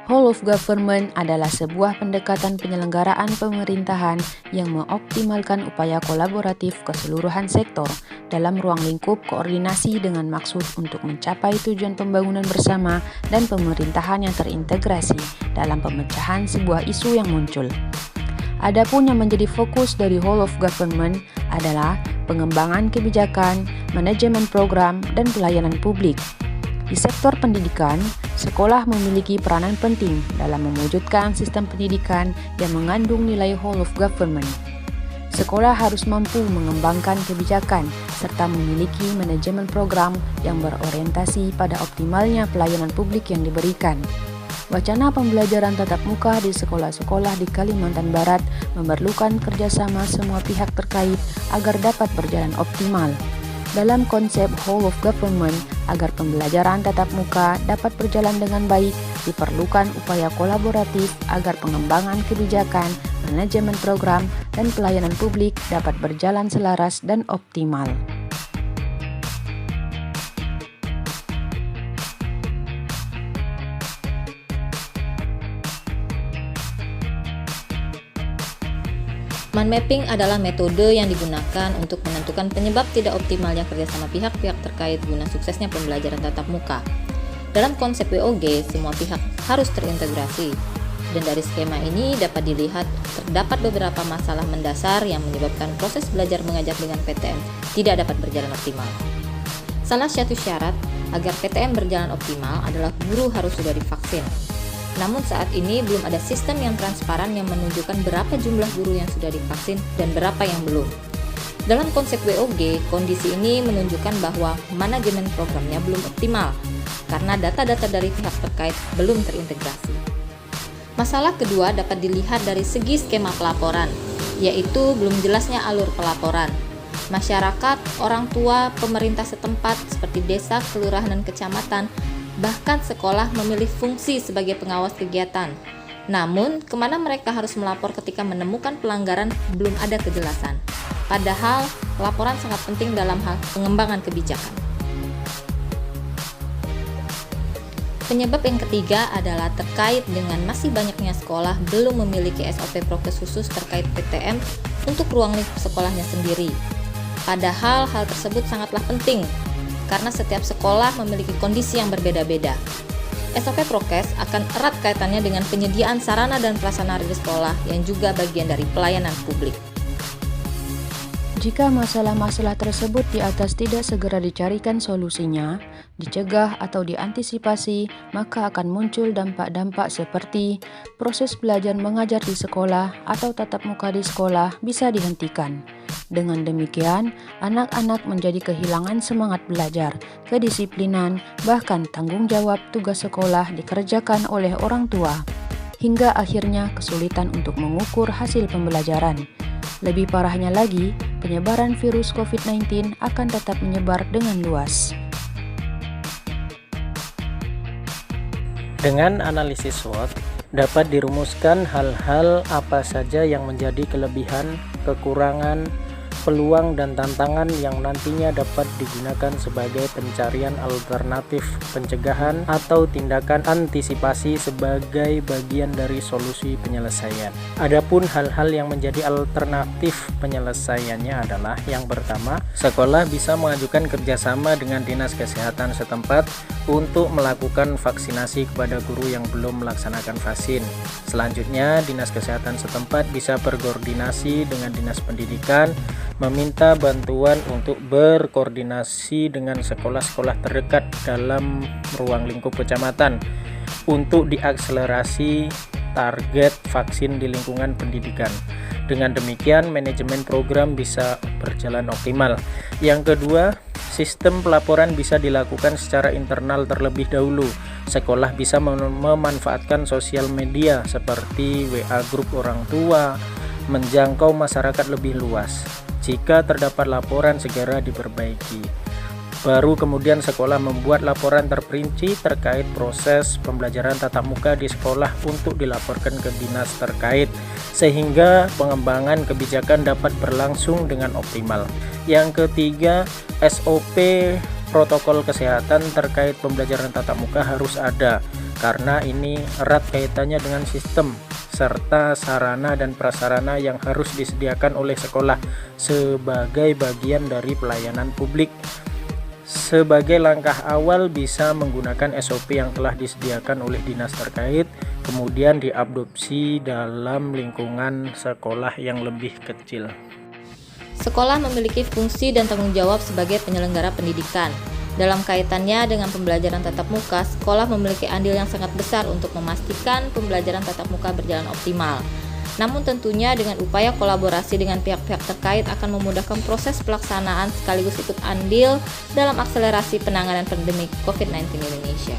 Whole of government adalah sebuah pendekatan penyelenggaraan pemerintahan yang mengoptimalkan upaya kolaboratif keseluruhan sektor dalam ruang lingkup koordinasi dengan maksud untuk mencapai tujuan pembangunan bersama dan pemerintahan yang terintegrasi dalam pemecahan sebuah isu yang muncul. Adapun yang menjadi fokus dari whole of government adalah pengembangan kebijakan, manajemen program, dan pelayanan publik. Di sektor pendidikan, sekolah memiliki peranan penting dalam mewujudkan sistem pendidikan yang mengandung nilai whole of government. Sekolah harus mampu mengembangkan kebijakan serta memiliki manajemen program yang berorientasi pada optimalnya pelayanan publik yang diberikan. Wacana pembelajaran tatap muka di sekolah-sekolah di Kalimantan Barat memerlukan kerjasama semua pihak terkait agar dapat berjalan optimal. Dalam konsep whole of government, agar pembelajaran tatap muka dapat berjalan dengan baik, diperlukan upaya kolaboratif agar pengembangan kebijakan, manajemen program, dan pelayanan publik dapat berjalan selaras dan optimal. Mind mapping adalah metode yang digunakan untuk menentukan penyebab tidak optimalnya kerjasama pihak-pihak terkait guna suksesnya pembelajaran tatap muka. Dalam konsep WOG, semua pihak harus terintegrasi, dan dari skema ini dapat dilihat terdapat beberapa masalah mendasar yang menyebabkan proses belajar mengajar dengan PTM tidak dapat berjalan optimal. Salah satu syarat agar PTM berjalan optimal adalah guru harus sudah divaksin. Namun saat ini belum ada sistem yang transparan yang menunjukkan berapa jumlah guru yang sudah divaksin dan berapa yang belum. Dalam konsep WOG, kondisi ini menunjukkan bahwa manajemen programnya belum optimal karena data-data dari pihak terkait belum terintegrasi. Masalah kedua dapat dilihat dari segi skema pelaporan, yaitu belum jelasnya alur pelaporan. Masyarakat, orang tua, pemerintah setempat seperti desa, kelurahan, dan kecamatan bahkan sekolah memilih fungsi sebagai pengawas kegiatan. Namun, kemana mereka harus melapor ketika menemukan pelanggaran belum ada kejelasan. Padahal, laporan sangat penting dalam hal pengembangan kebijakan. Penyebab yang ketiga adalah terkait dengan masih banyaknya sekolah belum memiliki SOP prokes khusus terkait PTM untuk ruang lingkup sekolahnya sendiri. Padahal, hal tersebut sangatlah penting karena setiap sekolah memiliki kondisi yang berbeda-beda. SOP prokes akan erat kaitannya dengan penyediaan sarana dan prasarana di sekolah yang juga bagian dari pelayanan publik. Jika masalah-masalah tersebut di atas tidak segera dicarikan solusinya, dicegah atau diantisipasi, maka akan muncul dampak-dampak seperti proses belajar mengajar di sekolah atau tatap muka di sekolah bisa dihentikan. Dengan demikian, anak-anak menjadi kehilangan semangat belajar, kedisiplinan, bahkan tanggung jawab tugas sekolah dikerjakan oleh orang tua, hingga akhirnya kesulitan untuk mengukur hasil pembelajaran. Lebih parahnya lagi, penyebaran virus COVID-19 akan tetap menyebar dengan luas. Dengan analisis SWOT, dapat dirumuskan hal-hal apa saja yang menjadi kelebihan, kekurangan, peluang dan tantangan yang nantinya dapat digunakan sebagai pencarian alternatif pencegahan atau tindakan antisipasi sebagai bagian dari solusi penyelesaian. Adapun hal-hal yang menjadi alternatif penyelesaiannya adalah yang pertama, sekolah bisa mengajukan kerjasama dengan dinas kesehatan setempat untuk melakukan vaksinasi kepada guru yang belum melaksanakan vaksin. Selanjutnya, dinas kesehatan setempat bisa berkoordinasi dengan dinas pendidikan, meminta bantuan untuk berkoordinasi dengan sekolah-sekolah terdekat dalam ruang lingkup kecamatan untuk diakselerasi target vaksin di lingkungan pendidikan. Dengan demikian, manajemen program bisa berjalan optimal. Yang kedua, sistem pelaporan bisa dilakukan secara internal terlebih dahulu. Sekolah bisa memanfaatkan sosial media seperti WA grup orang tua, menjangkau masyarakat lebih luas. Jika terdapat laporan, segera diperbaiki. Baru kemudian sekolah membuat laporan terperinci terkait proses pembelajaran tatap muka di sekolah untuk dilaporkan ke dinas terkait, sehingga pengembangan kebijakan dapat berlangsung dengan optimal. Yang ketiga, SOP protokol kesehatan terkait pembelajaran tatap muka harus ada. karena ini erat kaitannya dengan sistem serta sarana dan prasarana yang harus disediakan oleh sekolah sebagai bagian dari pelayanan publik. Sebagai langkah awal bisa menggunakan SOP yang telah disediakan oleh dinas terkait, kemudian diadopsi dalam lingkungan sekolah yang lebih kecil. Sekolah memiliki fungsi dan tanggung jawab sebagai penyelenggara pendidikan. Dalam kaitannya dengan pembelajaran tatap muka, sekolah memiliki andil yang sangat besar untuk memastikan pembelajaran tatap muka berjalan optimal. Namun tentunya dengan upaya kolaborasi dengan pihak-pihak terkait akan memudahkan proses pelaksanaan sekaligus ikut andil dalam akselerasi penanganan pandemi COVID-19 di Indonesia.